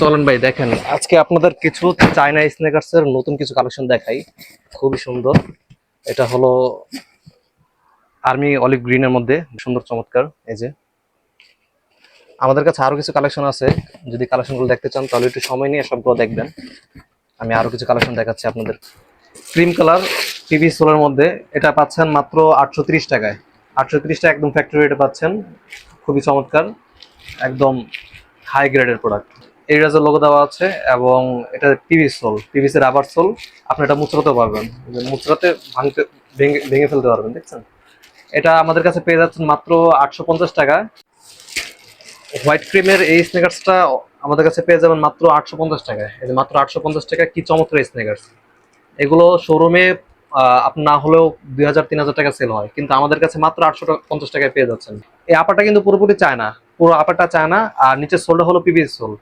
চলেন ভাই দেখেন আজকে আপনাদের কিছু চায়না স্নেকার্স এর নতুন কিছু কালেকশন দেখাই। খুবই সুন্দর। এটা হলো আর্মি অলিভ গ্রিন এর মধ্যে সুন্দর চমৎকার। এই যে আমাদের কাছে আরো কিছু কালেকশন আছে, যদি কালেকশনগুলো দেখতে চান তাহলে একটু সময় নিয়ে সবগুলো দেখবেন। আমি আরো কিছু কালেকশন দেখাচ্ছি আপনাদের। ক্রিম কালার পিভি সোলের মধ্যে এটা পাচ্ছেন মাত্র 830 টাকায়। 830 টাকা একদম ফ্যাক্টরি রেটে পাচ্ছেন। খুবই চমৎকার, একদম হাই গ্রেডের প্রোডাক্ট। এরিয়াজের লোগো দেওয়া আছে এবং এটা পিভিসি রাবার সোল। আপনি এটা মুচড়াতে পারবেন, মুচড়াতে ভাঙতে ভেঙে ভেঙে ফেলতে পারবেন। দেখছেন, এটা আমাদের কাছে পেয়ে যাচ্ছেন মাত্র 850 টাকা। হোয়াইট ক্রিমের এই স্নেকার্সটা আমাদের কাছে পেয়ে যাবেন মাত্র 850 টাকায়। এই যে মাত্র 850 টাকা, কি চমৎকার স্নেকার্স! এগুলো শোরুমে আপনার না হলেও 2000-3000 টাকা সেল হয়, কিন্তু আমাদের কাছে মাত্র 850 টাকায় পেয়ে যাচ্ছেন। এই আপারটা কিন্তু পুরোপুরি চায় না, পুরো আপারটা চায় না। আর নিচের সোলটা হলো পিভিসি সোল।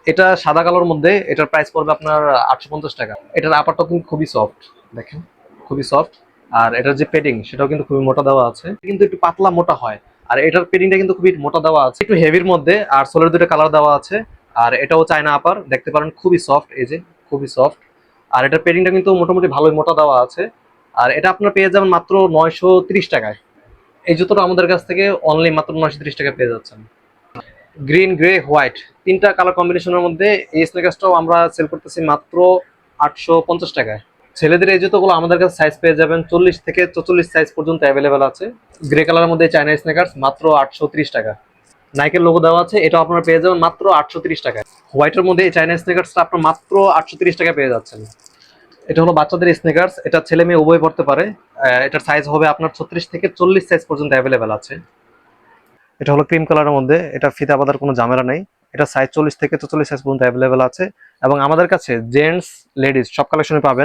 এটা সাদা কালোর মধ্যে, এটার প্রাইস পড়বে আপনার 850 টাকা। এটার আপারটা কিন্তু খুবই সফট, দেখেন খুবই সফট। আর এটার যে পেডিং সেটাও কিন্তু খুবই মোটা দেওয়া আছে, কিন্তু একটু পাতলা মোটা হয়। আর এটার পেডিংটা কিন্তু খুবই মোটা দেওয়া আছে, একটু হেভির মধ্যে। আর সোলের দুটো কালার দেওয়া আছে। আর এটাও চায়না আপার, দেখতে পারেন খুবই সফট, এই যে খুবই সফট। আর এটার পেডিংটা কিন্তু মোটামুটি ভালোই মোটা দেওয়া আছে। আর এটা আপনার পেয়ে যাবেন মাত্র 930 টাকায়। এই জুতোটা আমাদের কাছ থেকে অনলি মাত্র 930 টাকায় পেয়ে যাচ্ছেন। গ্রিন, গ্রে, হোয়াইট, তিনটা কালার কম্বিনেশনের মধ্যে এই স্নেকার্সটাও আমরা সেল করতেছি মাত্র 850 টাকায়। ছেলেদের এই জুতোগুলো আমাদের কাছে সাইজ পেয়ে যাবেন 40 থেকে 44 সাইজ পর্যন্ত অ্যাভেলেবেল আছে। গ্রে কালারের মধ্যে চাইনা স্নেকার্স মাত্র 830 টাকা। নাইকের লোগো দেওয়া আছে, এটা আপনারা পেয়ে যাবেন মাত্র 830 টাকায়। হোয়াইটের মধ্যে এই চাইনা স্নেকার্সটা আপনার মাত্র 830 টাকায় পেয়ে যাচ্ছেন। এটা হলো বাচ্চাদের স্নেকার্স, এটা ছেলে মেয়ে উভয় পড়তে পারে। এটার সাইজ হবে আপনার 36 থেকে 40 সাইজ পর্যন্ত অ্যাভেলেবেল আছে। এটা হলো ক্রিম কালারের মধ্যে, এটা ফিতা বাঁধার কোনো ঝামেলা নেই। এটা সাইজ 40 থেকে 44 সাইজ পর্যন্ত অ্যাভেলেবেল আছে। এবং আমাদের কাছে জেন্টস লেডিস সব কালেকশনে পাবেন।